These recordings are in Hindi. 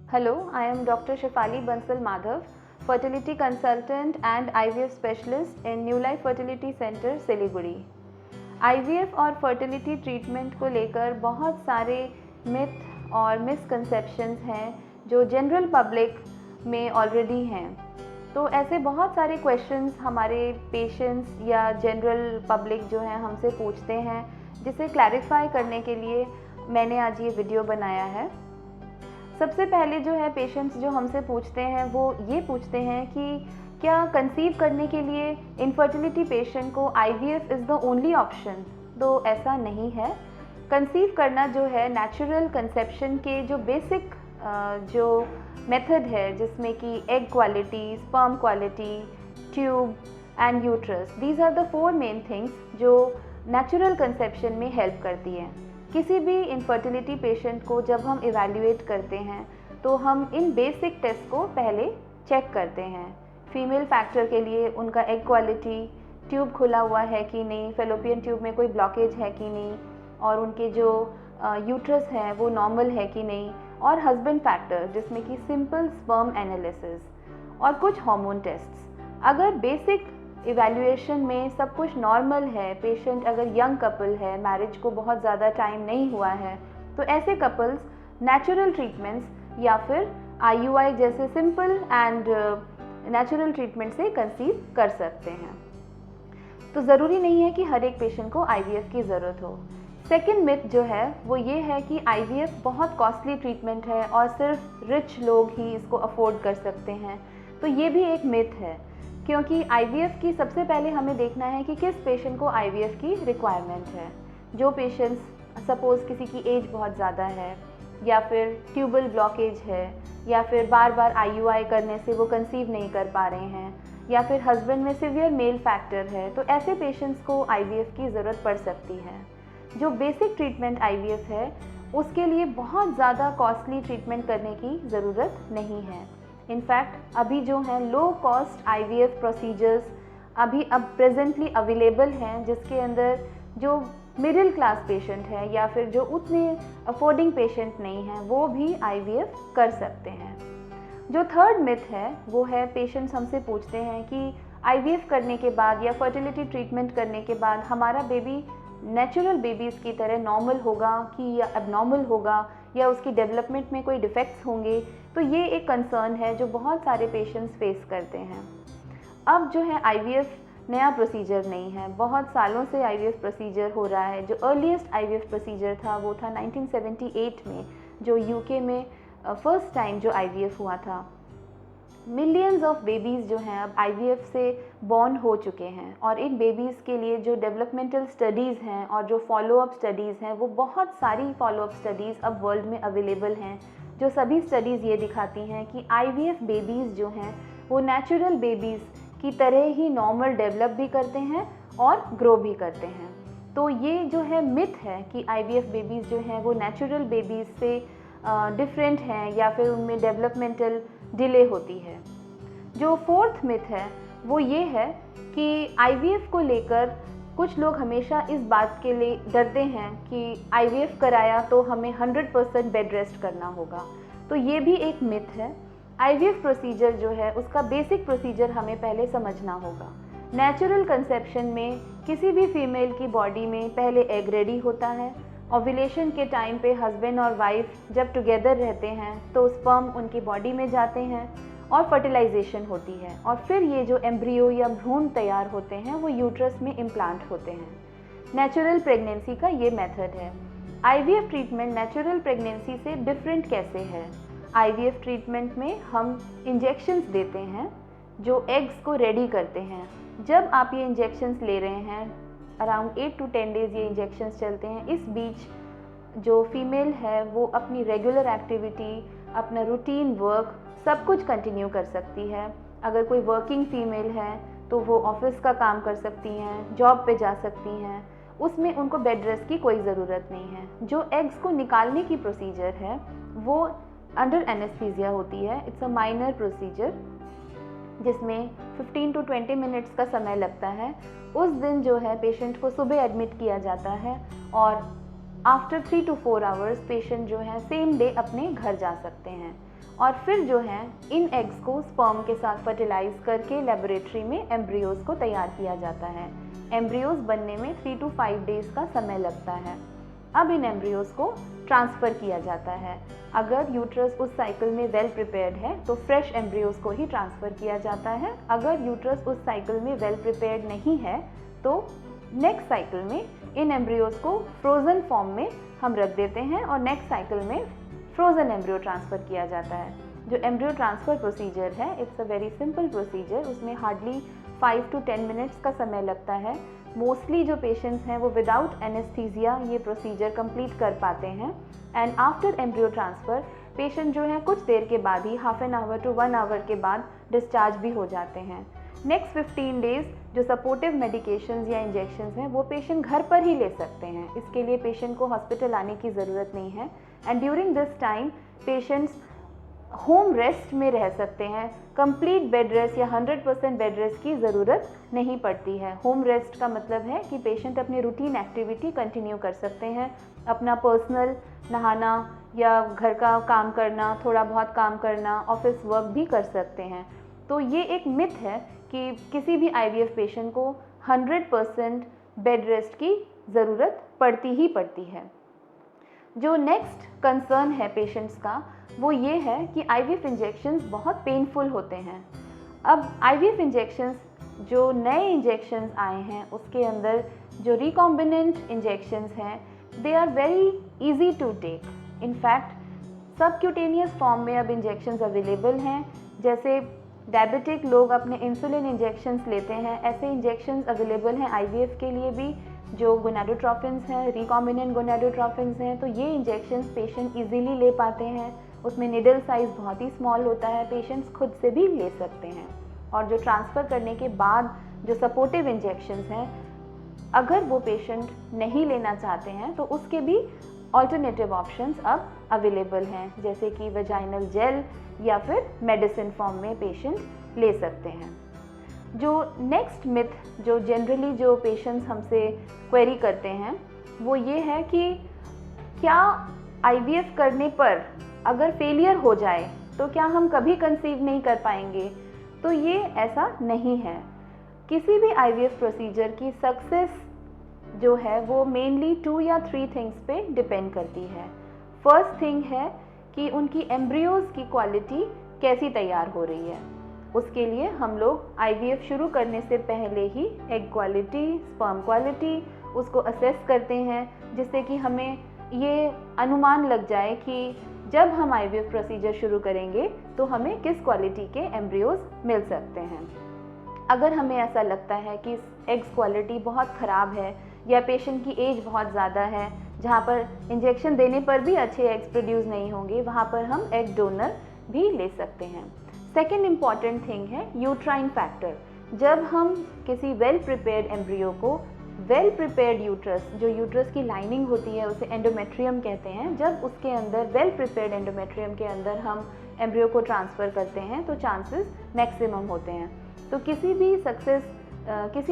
Hello, I am Dr. Shefali Bansal Madhav, fertility consultant and IVF specialist in New Life Fertility Center, Siliguri. IVF और फर्टिलिटी ट्रीटमेंट को लेकर बहुत सारे मिथ और मिसकंसेप्शंस हैं जो जनरल पब्लिक में ऑलरेडी हैं। तो ऐसे बहुत सारे क्वेश्चंस हमारे पेशेंट्स या जनरल पब्लिक जो हैं हमसे पूछते हैं, जिसे क्लैरिफाई करने के लिए मैंने आज ये वीडियो बनाया है। सबसे पहले जो है पेशेंट्स जो हमसे पूछते हैं वो ये पूछते हैं कि क्या कंसीव करने के लिए इनफर्टिलिटी पेशेंट को IVF is the only option. तो ऐसा नहीं है। कंसीव करना जो है नेचुरल कंसेप्शन के जो बेसिक जो मेथड है, जिसमें कि egg quality, sperm quality, tube and uterus, these are the 4 main things जो नेचुरल कंसेप्शन में हेल्प करती है। किसी भी इनफर्टिलिटी पेशेंट को जब हम इवैल्यूएट करते हैं तो हम इन बेसिक टेस्ट को पहले चेक करते हैं। फीमेल फैक्टर के लिए उनका एग क्वालिटी, ट्यूब खुला हुआ है कि नहीं, फेलोपियन ट्यूब में कोई ब्लॉकेज है कि नहीं, और उनके जो यूट्रस है वो नॉर्मल है कि नहीं, और हस्बैंड फैक्टर जिसमें कि सिंपल स्पर्म एनालिसिस और कुछ हार्मोन टेस्ट्स। अगर बेसिक इवैल्यूएशन में सब कुछ नॉर्मल है, पेशेंट अगर यंग कपल है, मैरिज को बहुत ज़्यादा टाइम नहीं हुआ है, तो ऐसे कपल्स नेचुरल ट्रीटमेंट्स या फिर IUI जैसे सिंपल एंड नेचुरल ट्रीटमेंट से कंसीव कर सकते हैं। तो ज़रूरी नहीं है कि हर एक पेशेंट को IVF की ज़रूरत हो। सेकेंड मिथ जो है वो ये है कि IVF बहुत कॉस्टली ट्रीटमेंट है और सिर्फ रिच लोग ही इसको अफोर्ड कर सकते हैं। तो ये भी एक मिथ है, क्योंकि IVF की सबसे पहले हमें देखना है कि किस पेशेंट को IVF की रिक्वायरमेंट है। जो पेशेंट्स सपोज़ किसी की एज बहुत ज़्यादा है, या फिर ट्यूबल ब्लॉकेज है, या फिर बार बार IUI करने से वो कंसीव नहीं कर पा रहे हैं, या फिर हस्बैंड में सिवियर मेल फैक्टर है, तो ऐसे पेशेंट्स को IVF की ज़रूरत पड़ सकती है। जो बेसिक ट्रीटमेंट IVF है उसके लिए बहुत ज़्यादा कॉस्टली ट्रीटमेंट करने की ज़रूरत नहीं है। इनफैक्ट अभी जो हैं लो कॉस्ट IVF प्रोसीजर्स अभी अब प्रेजेंटली अवेलेबल हैं, जिसके अंदर जो मिडिल क्लास पेशेंट है या फिर जो उतने अफोर्डिंग पेशेंट नहीं हैं वो भी IVF कर सकते हैं। जो थर्ड मिथ है वो है, पेशेंट्स हमसे पूछते हैं कि IVF करने के बाद या फर्टिलिटी ट्रीटमेंट करने के बाद हमारा बेबी नेचुरल बेबीज़ की तरह नॉर्मल होगा कि या एबनॉर्मल होगा, या उसकी डेवलपमेंट में कोई डिफेक्ट्स होंगे। तो ये एक कंसर्न है जो बहुत सारे पेशेंट्स फेस करते हैं। अब जो है IVF नया प्रोसीजर नहीं है, बहुत सालों से IVF प्रोसीजर हो रहा है। जो अर्लीस्ट IVF प्रोसीजर था वो था 1978 में, जो UK में फर्स्ट टाइम जो IVF हुआ था। मिलियंस ऑफ बेबीज़ जो हैं अब IVF से बॉर्न हो चुके हैं, और इन बेबीज़ के लिए जो डेवलपमेंटल स्टडीज़ हैं और जो फॉलोअप स्टडीज़ हैं, वो बहुत सारी फॉलोअप स्टडीज़ अब वर्ल्ड में अवेलेबल हैं, जो सभी स्टडीज़ ये दिखाती हैं कि IVF बेबीज़ जो हैं वो नेचुरल बेबीज़ की तरह ही नॉर्मल डेवलप भी करते हैं और ग्रो भी करते हैं। तो ये जो है मिथ है कि IVF बेबीज़ जो हैं वो नेचुरल बेबीज़ से डिफरेंट हैं या फिर उनमें डेवलपमेंटल डिले होती है। जो फोर्थ मिथ है वो ये है कि IVF को लेकर कुछ लोग हमेशा इस बात के लिए डरते हैं कि IVF कराया तो हमें 100% बेड रेस्ट करना होगा। तो ये भी एक मिथ है। IVF प्रोसीजर जो है उसका बेसिक प्रोसीजर हमें पहले समझना होगा। नेचुरल कंसेप्शन में किसी भी फीमेल की बॉडी में पहले एग रेडी होता है। ओव्यूलेशन के टाइम पे हस्बैंड और वाइफ जब टुगेदर रहते हैं तो स्पर्म उनकी बॉडी में जाते हैं और फर्टिलाइजेशन होती है, और फिर ये जो एम्ब्रियो या भ्रूण तैयार होते हैं वो यूट्रस में इम्प्लांट होते हैं। नेचुरल प्रेगनेंसी का ये मेथड है। IVF ट्रीटमेंट नेचुरल प्रेगनेंसी से डिफरेंट कैसे है? IVF ट्रीटमेंट में हम इंजेक्शंस देते हैं जो एग्स को रेडी करते हैं। जब आप ये इंजेक्शंस ले रहे हैं, अराउंड 8 to 10 डेज़ ये इंजेक्शंस चलते हैं। इस बीच जो फीमेल है वो अपनी रेगुलर एक्टिविटी, अपना रूटीन वर्क सब कुछ कंटिन्यू कर सकती है। अगर कोई वर्किंग फीमेल है तो वो ऑफिस का काम कर सकती हैं, जॉब पे जा सकती हैं, उसमें उनको बेड रेस्ट की कोई ज़रूरत नहीं है। जो एग्स को निकालने की प्रोसीजर है वो अंडर एनेस्थीसिया होती है। इट्स अ माइनर प्रोसीजर जिसमें 15 to 20 मिनट्स का समय लगता है। उस दिन जो है पेशेंट को सुबह एडमिट किया जाता है और आफ्टर 3 to 4 आवर्स पेशेंट जो है सेम डे अपने घर जा सकते हैं। और फिर जो है इन एग्स को स्पर्म के साथ फर्टिलाइज करके लेबोरेटरी में एम्ब्रियोज को तैयार किया जाता है। एम्ब्रियोज बनने में 3 to 5 डेज का समय लगता है। अब इन एम्ब्रियोज को ट्रांसफ़र किया जाता है। अगर यूट्रस उस साइकिल में वेल प्रिपेयर्ड है तो फ्रेश एम्ब्रियोज को ही ट्रांसफ़र किया जाता है। अगर यूट्रस उस साइकिल में वेल प्रिपेयर्ड नहीं है तो नेक्स्ट साइकिल में इन एम्ब्रियोज को फ्रोज़न फॉर्म में हम रख देते हैं और नेक्स्ट साइकिल में फ्रोज़न एम्ब्रियो ट्रांसफ़र किया जाता है। जो एम्ब्रियो ट्रांसफ़र प्रोसीजर है it's a very simple procedure. उसमें हार्डली 5 to 10 मिनट्स का समय लगता है। मोस्टली जो पेशेंट्स हैं वो विदाउट एनेस्थीसिया ये प्रोसीजर कंप्लीट कर पाते हैं। And after embryo transfer patient जो है कुछ देर के बाद ही half an hour to 1 our के बाद डिस्चार्ज भी हो जाते हैं। नेक्स्ट 15 डेज़ जो सपोर्टिव मेडिकेशंस या इंजेक्शंस हैं वो पेशेंट घर पर ही ले सकते हैं। इसके लिए पेशेंट को हॉस्पिटल आने की ज़रूरत नहीं है। And during this time patients home rest में रह सकते हैं। कंप्लीट बेड रेस्ट या 100% बेड रेस्ट की ज़रूरत नहीं पड़ती है। होम रेस्ट का मतलब है कि पेशेंट अपनी रूटीन एक्टिविटी कंटिन्यू कर सकते हैं। अपना पर्सनल नहाना या घर का काम करना, थोड़ा बहुत काम करना, ऑफिस वर्क भी कर सकते हैं। तो ये एक मिथ है कि किसी भी IVF पेशेंट को 100% बेड रेस्ट की ज़रूरत पड़ती ही पड़ती है। जो नेक्स्ट कंसर्न है पेशेंट्स का वो ये है कि IVF इंजेक्शंस बहुत पेनफुल होते हैं। अब IVF इंजेक्शंस जो नए इंजेक्शंस आए हैं उसके अंदर जो रिकॉम्बिनेंट इंजेक्शंस हैं they are very easy to take. In fact subcutaneous form में अब इंजेक्शंस अवेलेबल हैं। जैसे डायबिटिक लोग अपने इंसुलिन इंजेक्शंस लेते हैं, ऐसे इंजेक्शंस अवेलेबल हैं IVF के लिए भी। जो गोनाडोट्रोपिन्स हैं, रिकॉम्बिनेंट गोनाडोट्रोपिन्स हैं, तो ये इंजेक्शंस पेशेंट इजीली ले पाते हैं। उसमें निडल साइज़ बहुत ही स्मॉल होता है, पेशेंट्स खुद से भी ले सकते हैं। और जो ट्रांसफ़र करने के बाद जो सपोर्टिव इंजेक्शंस हैं अगर वो पेशेंट नहीं लेना चाहते हैं तो उसके भी ऑल्टरनेटिव ऑप्शंस अब अवेलेबल हैं, जैसे कि वेजाइनल जेल या फिर मेडिसिन फॉर्म में पेशेंट ले सकते हैं। जो नेक्स्ट मिथ जो जनरली जो पेशेंट्स हमसे क्वेरी करते हैं वो ये है कि क्या IVF करने पर अगर फेलियर हो जाए तो क्या हम कभी कंसीव नहीं कर पाएंगे? तो ये ऐसा नहीं है। किसी भी IVF प्रोसीजर की सक्सेस जो है वो मेनली 2 या 3 थिंग्स पे डिपेंड करती है। फर्स्ट थिंग है कि उनकी एम्ब्रियोज की क्वालिटी कैसी तैयार हो रही है। उसके लिए हम लोग IVF शुरू करने से पहले ही एग क्वालिटी, स्पर्म क्वालिटी उसको असेस करते हैं, जिससे कि हमें ये अनुमान लग जाए कि जब हम IVF प्रोसीजर शुरू करेंगे तो हमें किस क्वालिटी के एम्ब्रियोज मिल सकते हैं। अगर हमें ऐसा लगता है कि एग्स क्वालिटी बहुत ख़राब है या पेशेंट की एज बहुत ज़्यादा है जहाँ पर इंजेक्शन देने पर भी अच्छे एग्स प्रोड्यूस नहीं होंगे, वहाँ पर हम एग डोनर भी ले सकते हैं। सेकेंड इम्पॉर्टेंट थिंग है यूट्राइन फैक्टर। जब हम किसी वेल प्रिपेयर्ड एम्ब्रियो को वेल प्रिपेयर्ड यूट्रस, जो यूट्रस की लाइनिंग होती है उसे एंडोमेट्रियम कहते हैं, जब उसके अंदर वेल प्रिपेयर्ड एंडोमेट्रियम के अंदर हम एम्ब्रियो को ट्रांसफ़र करते हैं तो चांसेस मैक्सिमम होते हैं। तो किसी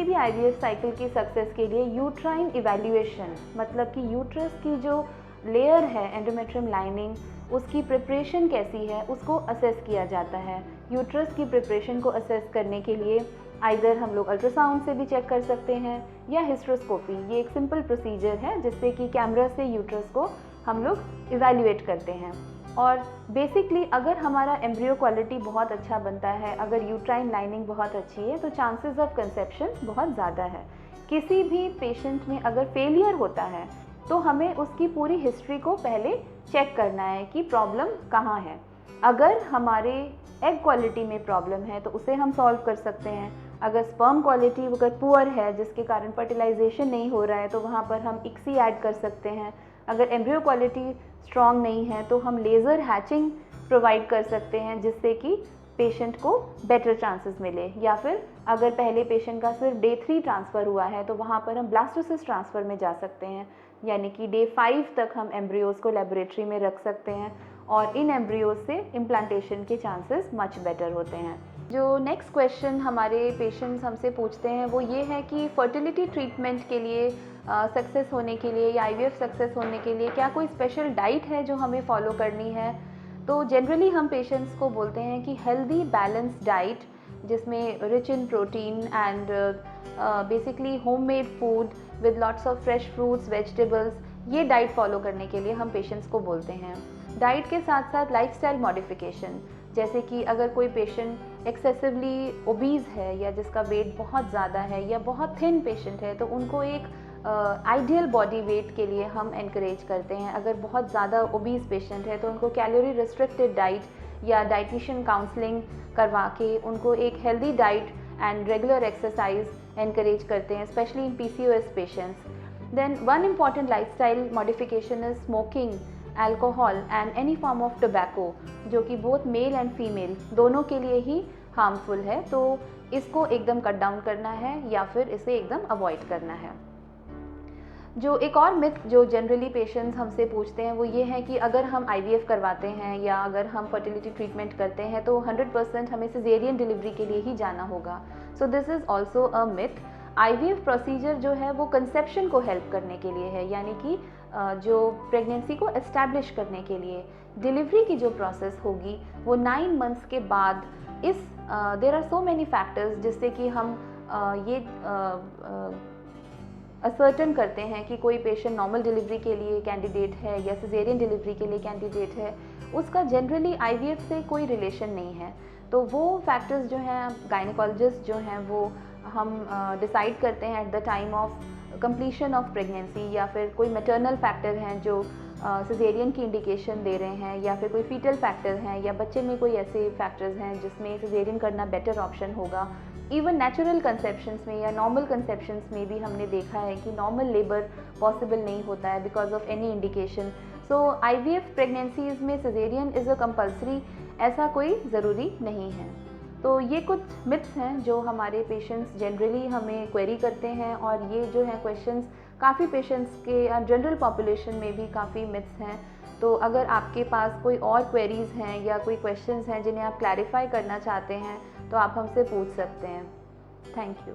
भी IVF साइकिल की सक्सेस के लिए यूट्राइन इवैल्यूएशन, मतलब कि यूट्रस की जो लेयर है एंडोमेट्रियम लाइनिंग उसकी प्रिपरेशन कैसी है उसको असेस किया जाता है। यूट्रस की प्रिपरेशन को असेस करने के लिए आइदर हम लोग अल्ट्रासाउंड से भी चेक कर सकते हैं या हिस्ट्रोस्कोपी। ये एक सिंपल प्रोसीजर है जिससे कि कैमरा से यूट्रस को हम लोग इवैल्यूएट करते हैं। और बेसिकली अगर हमारा एम्ब्रियो क्वालिटी बहुत अच्छा बनता है, अगर यूट्राइन लाइनिंग बहुत अच्छी है तो चांसेस ऑफ कंसेप्शन बहुत ज़्यादा है। किसी भी पेशेंट में अगर फेलियर होता है तो हमें उसकी पूरी हिस्ट्री को पहले चेक करना है कि प्रॉब्लम कहाँ है। अगर हमारे एग क्वालिटी में प्रॉब्लम है तो उसे हम सॉल्व कर सकते हैं। अगर स्पर्म क्वालिटी अगर पुअर है जिसके कारण फर्टिलाइजेशन नहीं हो रहा है तो वहाँ पर हम ICSI ऐड कर सकते हैं। अगर एम्ब्रियो क्वालिटी स्ट्रॉन्ग नहीं है तो हम लेज़र हैचिंग प्रोवाइड कर सकते हैं जिससे कि पेशेंट को बेटर चांसेस मिले। या फिर अगर पहले पेशेंट का सिर्फ डे 3 ट्रांसफ़र हुआ है तो वहाँ पर हम ब्लास्टोसिस्ट ट्रांसफ़र में जा सकते हैं, यानी कि डे 5 तक हम एम्ब्रियोज़ को लेबोरेटरी में रख सकते हैं और इन एम्ब्रियोज़ से इम्प्लांटेशन के चांसेस मच बेटर होते हैं। जो नेक्स्ट क्वेश्चन हमारे पेशेंट्स हमसे पूछते हैं वो ये है कि फर्टिलिटी ट्रीटमेंट के लिए सक्सेस होने के लिए या IVF सक्सेस होने के लिए क्या कोई स्पेशल डाइट है जो हमें फॉलो करनी है? तो जनरली हम पेशेंट्स को बोलते हैं कि हेल्दी बैलेंस डाइट जिसमें rich in protein and basically homemade food with lots of fresh fruits vegetables, ये डाइट फॉलो करने के लिए हम पेशेंट्स को बोलते हैं। डाइट के साथ साथ लाइफस्टाइल मॉडिफिकेशन, जैसे कि अगर कोई पेशेंट एक्सेसिवली ओबीज है या जिसका वेट बहुत ज़्यादा है या बहुत थिन पेशेंट है, तो उनको एक आइडियल बॉडी वेट के लिए हम एनकरेज करते हैं। अगर बहुत ज़्यादा ओबीज पेशेंट है तो उनको कैलोरी रिस्ट्रिक्टेड डाइट या डाइटिशियन काउंसलिंग करवा के उनको एक healthy diet and regular exercise encourage करते हैं, specially in PCOS patients. Then one important lifestyle modification is smoking, alcohol and any form of tobacco, जो कि बोथ मेल एंड फीमेल दोनों के लिए ही हार्मफुल है। तो इसको एकदम कट डाउन करना है या फिर इसे एकदम अवॉइड करना है। जो एक और मिथ जो जनरली पेशेंट्स हमसे पूछते हैं वो ये है कि अगर हम IVF करवाते हैं या अगर हम फर्टिलिटी ट्रीटमेंट करते हैं तो 100% हमें सिजेरियन डिलीवरी के लिए ही जाना होगा। So this is also a myth. IVF procedure जो है वो कंसेप्शन को हेल्प करने के लिए है, यानी कि जो प्रेगनेंसी को एस्टैब्लिश करने के लिए। डिलीवरी की जो प्रोसेस होगी वो 9 मंथ्स के बाद इस there are so many factors जिससे कि हम ये असर्टन करते हैं कि कोई पेशेंट नॉर्मल डिलीवरी के लिए कैंडिडेट है या सिजेरियन डिलीवरी के लिए कैंडिडेट है, उसका जनरली IVF से कोई रिलेशन नहीं है। तो वो फैक्टर्स जो हैं गायनेकोलॉजिस्ट जो हैं वो हम डिसाइड करते हैं at the time of completion of pregnancy, या फिर कोई मैटरनल फैक्टर हैं जो सिजेरियन की इंडिकेशन दे रहे हैं, या फिर कोई फीटल फैक्टर हैं, या बच्चे में कोई ऐसे फैक्टर्स हैं जिसमें सिजेरियन करना बेटर ऑप्शन होगा। इवन नेचुरल कंसेप्शंस में या नॉर्मल कंसेप्शंस में भी हमने देखा है कि नॉर्मल लेबर पॉसिबल नहीं होता है because of any indication. So IVF pregnancies में सिजेरियन इज़ अ कंपल्सरी, ऐसा कोई ज़रूरी नहीं है। तो ये कुछ मिथ्स हैं जो हमारे पेशेंट्स जनरली हमें क्वेरी करते हैं, और ये जो है क्वेश्चंस काफ़ी पेशेंट्स के जनरल पॉपुलेशन में भी काफ़ी मिथ्स हैं। तो अगर आपके पास कोई और क्वेरीज़ हैं या कोई क्वेश्चंस हैं जिन्हें आप क्लैरिफाई करना चाहते हैं तो आप हमसे पूछ सकते हैं। Thank you.